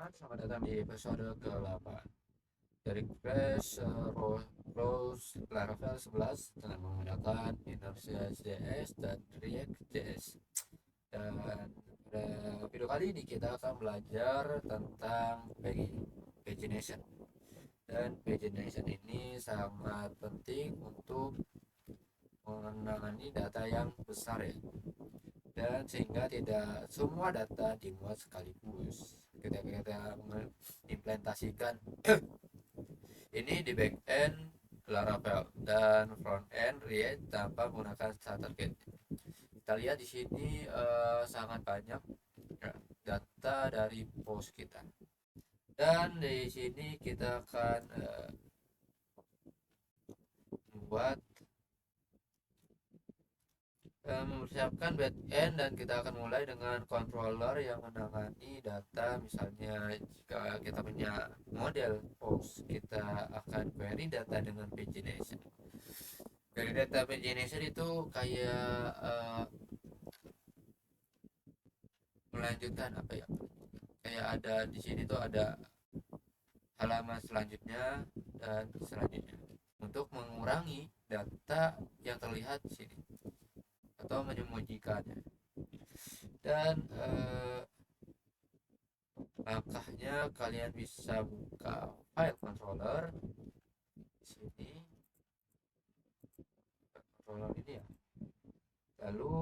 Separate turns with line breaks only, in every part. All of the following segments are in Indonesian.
teman-teman, selamat datang di episode ke-8 dari Crash Rose Laravel 11 dengan menggunakan Inertia.js dan React.js. Dan pada video kali ini kita akan belajar tentang pagination. Dan pagination ini sangat penting untuk menangani data yang besar ya, dan sehingga tidak semua data dimuat sekaligus ketika kita mengimplementasikan ini di backend Laravel dan front end React tanpa menggunakan starter kit. Kita lihat di sini sangat banyak ya, data dari post kita, dan di sini kita akan membuat mempersiapkan backend, dan kita akan mulai dengan controller yang menangani data. Misalnya jika kita punya model post, kita akan query data dengan pagination. Query data pagination itu kayak melanjutkan apa ya, kayak ada di sini tuh ada halaman selanjutnya dan selanjutnya untuk mengurangi data yang terlihat di sini atau menyembunyikannya. Dan langkahnya, kalian bisa buka file controller di sini, controller ini ya. Lalu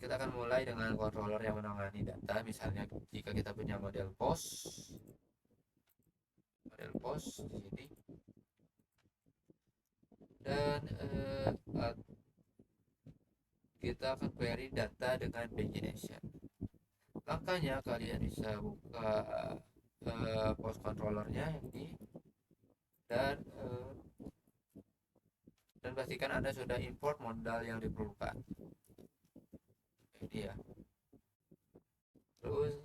kita akan mulai dengan controller yang menangani data. Misalnya jika kita punya model post di sini, dan kita akan query data dengan pagination. Langkahnya, kalian bisa buka post controllernya ini, dan pastikan Anda sudah import modal yang diperlukan. Ini ya. Terus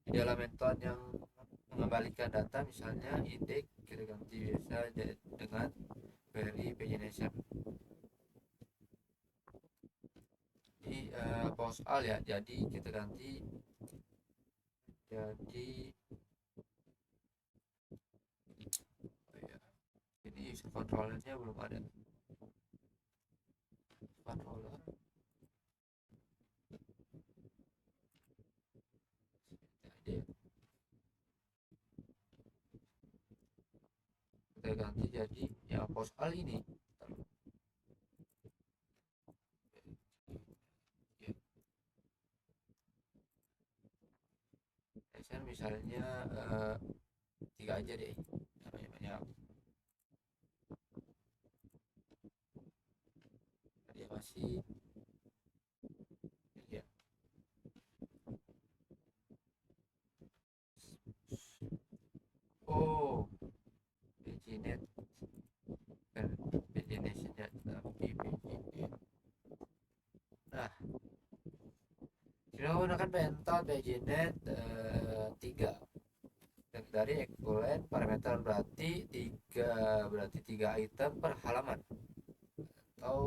di dalam method yang mengembalikan data, misalnya index, kita ganti bisa dengan query pagination. Di post all ya, jadi kita ganti jadi ini user controllernya belum ada. Controller kita ganti jadi ya post all ini. Misalnya 3 aja deh, namanya banyak. Dia masih ya. Oh, paginet kan paginationnya tapi paginet. Nah, kita menggunakan pentol paginet 3 dari equivalent parameter, berarti 3 item per halaman, atau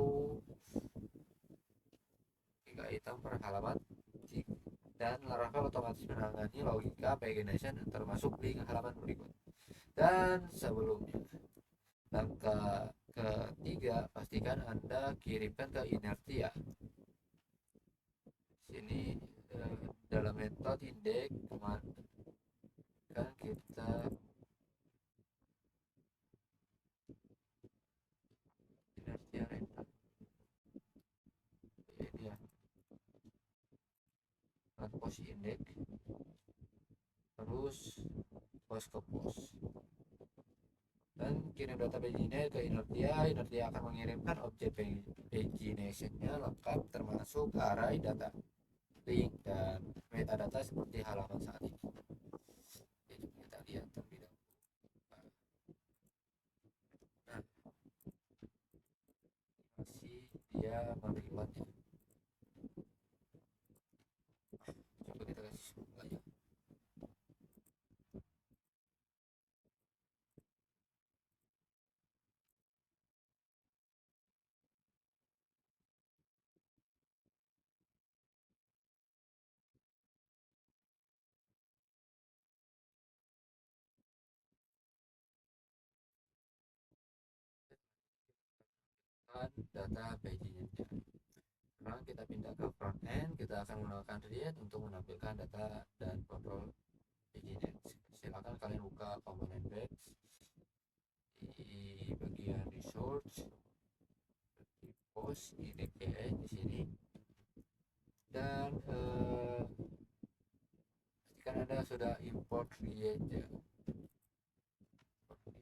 3 item per halaman. Dan Laravel otomatis menangani logika pagination termasuk link halaman berikut. Dan sebelumnya, langkah ketiga, pastikan Anda kirimkan ke Inertia. Sini dalam metode index kemarin kan kita Inertia random ini ya, post index, terus post ke post, dan kirim data pagination ke Inertia. Inertia akan mengirimkan objek paginationnya lengkap termasuk array data, link, dan metadata seperti halaman saat ini. Jadi kita lihat terlebih dahulu. Nah, masih dia menerimanya. Coba kita kasih buka ya. menggunakan data paginetnya. Sekarang kita pindah ke front end, kita akan menggunakan React untuk menampilkan data dan kontrol paginet. Silakan kalian buka komponen batch di bagian resource, di post index.js di sini, dan pastikan Anda sudah import React ya.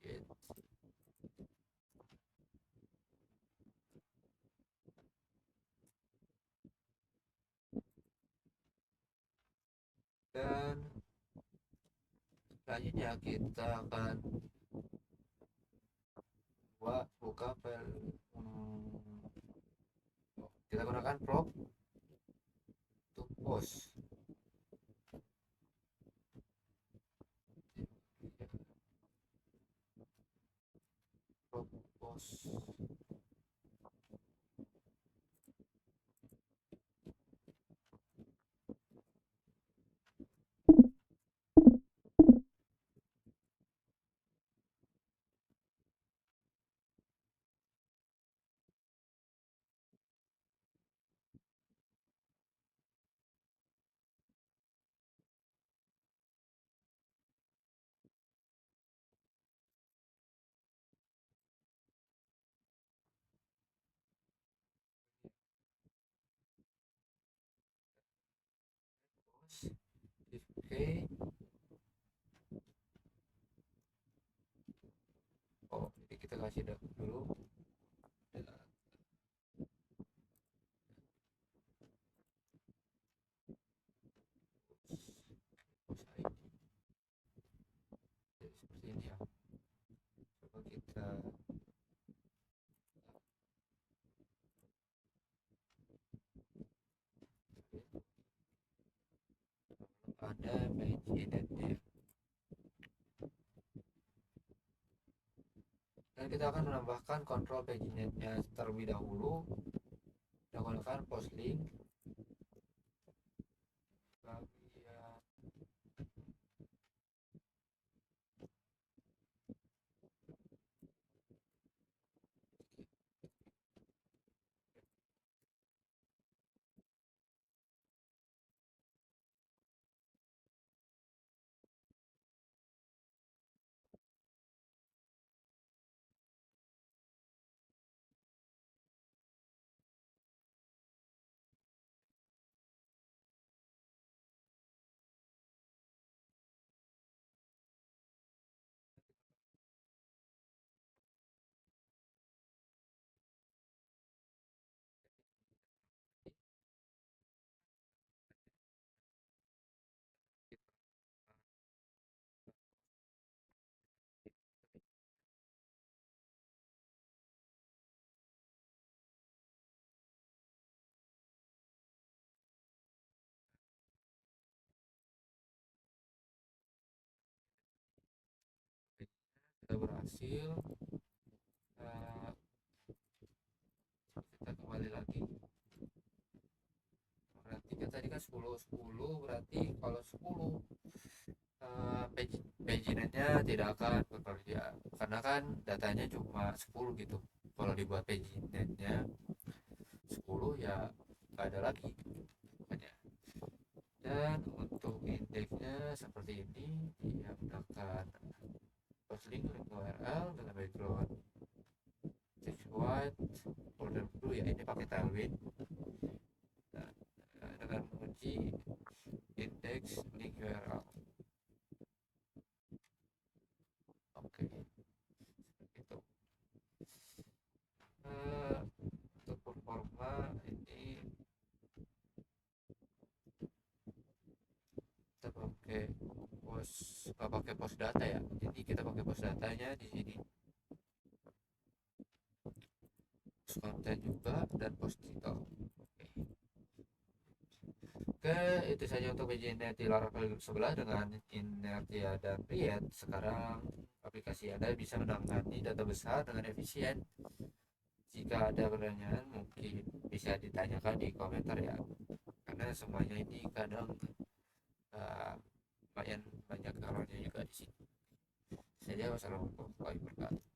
React. Dan selanjutnya kita akan buka file, kita gunakan prop untuk post. Prop post. Oke. Oh, jadi kita kasih dulu post ID. Jadi seperti ini ya. Coba kita ada paginetnya. Dan kita akan menambahkan kontrol paginetnya terlebih dahulu. Kita gunakan post link bagian kita berhasil. Uh, kita kembali lagi. Berarti kan tadi kan 10 berarti kalau 10 paginetnya tidak akan bekerja karena kan datanya cuma 10 gitu. Kalau dibuat paginetnya 10 ya nggak ada lagi makanya. Dan untuk indeksnya seperti ini, dia menggunakan post link URL dengan background text white border blue ya, ini pakai Tailwind. Dan dengan mengunci indeks link URL. Oke, seperti itu. Untuk performa ini kita pakai post data ya, jadi kita pakai post datanya di sini, post konten juga dan post title. Oke, itu saja untuk PJNet di Laravel 11 dengan Inertia dan React. Sekarang aplikasi Anda bisa menangani data besar dengan efisien. Jika ada pertanyaan mungkin bisa ditanyakan di komentar ya, karena semuanya ini kadang lumayan banyak errornya juga di sini. Saja, wassalamualaikum warahmatullahi wabarakatuh.